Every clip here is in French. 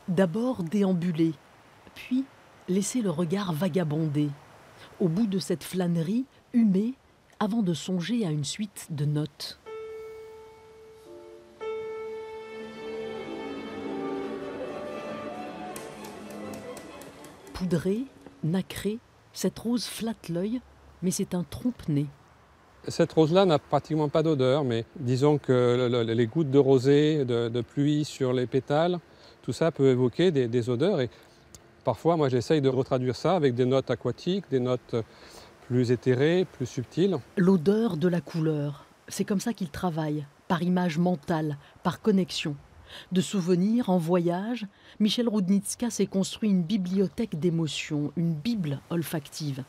D'abord déambuler, puis laisser le regard vagabonder. Au bout de cette flânerie, humer avant de songer à une suite de notes. Poudrée, nacrée, cette rose flatte l'œil, mais c'est un trompe-nez. Cette rose-là n'a pratiquement pas d'odeur, mais disons que les gouttes de rosée, de pluie sur les pétales, tout ça peut évoquer des odeurs. Et parfois, moi, j'essaye de retraduire ça avec des notes aquatiques, des notes plus éthérées, plus subtiles. L'odeur de la couleur, c'est comme ça qu'il travaille, par image mentale, par connexion. De souvenirs en voyage, Michel Roudnitska s'est construit une bibliothèque d'émotions, une bible olfactive.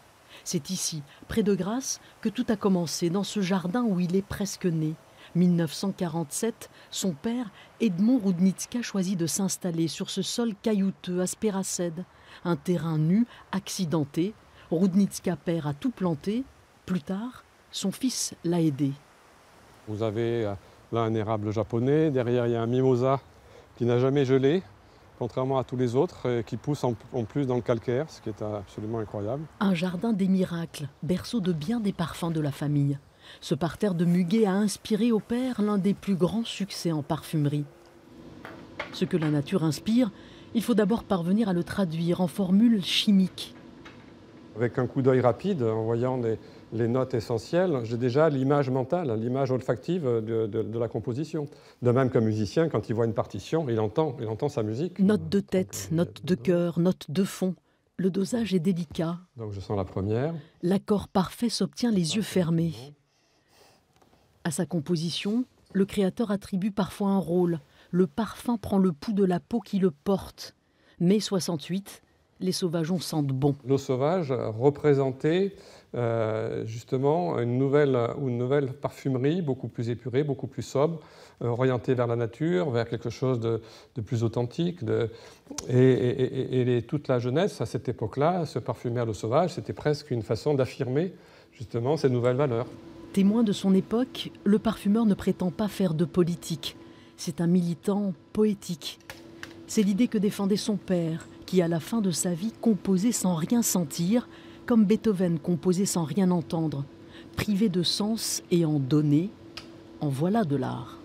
C'est ici, près de Grasse, que tout a commencé, dans ce jardin où il est presque né. 1947, son père, Edmond Roudnitska, choisit de s'installer sur ce sol caillouteux, aspéracède. Un terrain nu, accidenté. Roudnitska père a tout planté. Plus tard, son fils l'a aidé. Vous avez là un érable japonais, derrière il y a un mimosa qui n'a jamais gelé, contrairement à tous les autres, qui poussent en plus dans le calcaire, ce qui est absolument incroyable. Un jardin des miracles, berceau de bien des parfums de la famille. Ce parterre de muguet a inspiré au père l'un des plus grands succès en parfumerie. Ce que la nature inspire, il faut d'abord parvenir à le traduire en formules chimiques. Avec un coup d'œil rapide, en voyant les notes essentielles, j'ai déjà l'image mentale, l'image olfactive de la composition. De même qu'un musicien, quand il voit une partition, il entend sa musique. Notes de tête, notes de cœur, notes de fond. Le dosage est délicat. Donc je sens la première. L'accord parfait s'obtient les yeux fermés. À sa composition, le créateur attribue parfois un rôle. Le parfum prend le pouls de la peau qui le porte. Mai 68, les sauvageons sentent bon. L'eau sauvage représentait justement une nouvelle parfumerie, beaucoup plus épurée, beaucoup plus sobre, orientée vers la nature, vers quelque chose de plus authentique. Et toute la jeunesse, à cette époque-là, se parfumer à l'eau sauvage, c'était presque une façon d'affirmer justement ces nouvelles valeurs. Témoin de son époque, le parfumeur ne prétend pas faire de politique. C'est un militant poétique. C'est l'idée que défendait son père, qui à la fin de sa vie composait sans rien sentir, comme Beethoven composait sans rien entendre. Privé de sens et en donner, en voilà de l'art.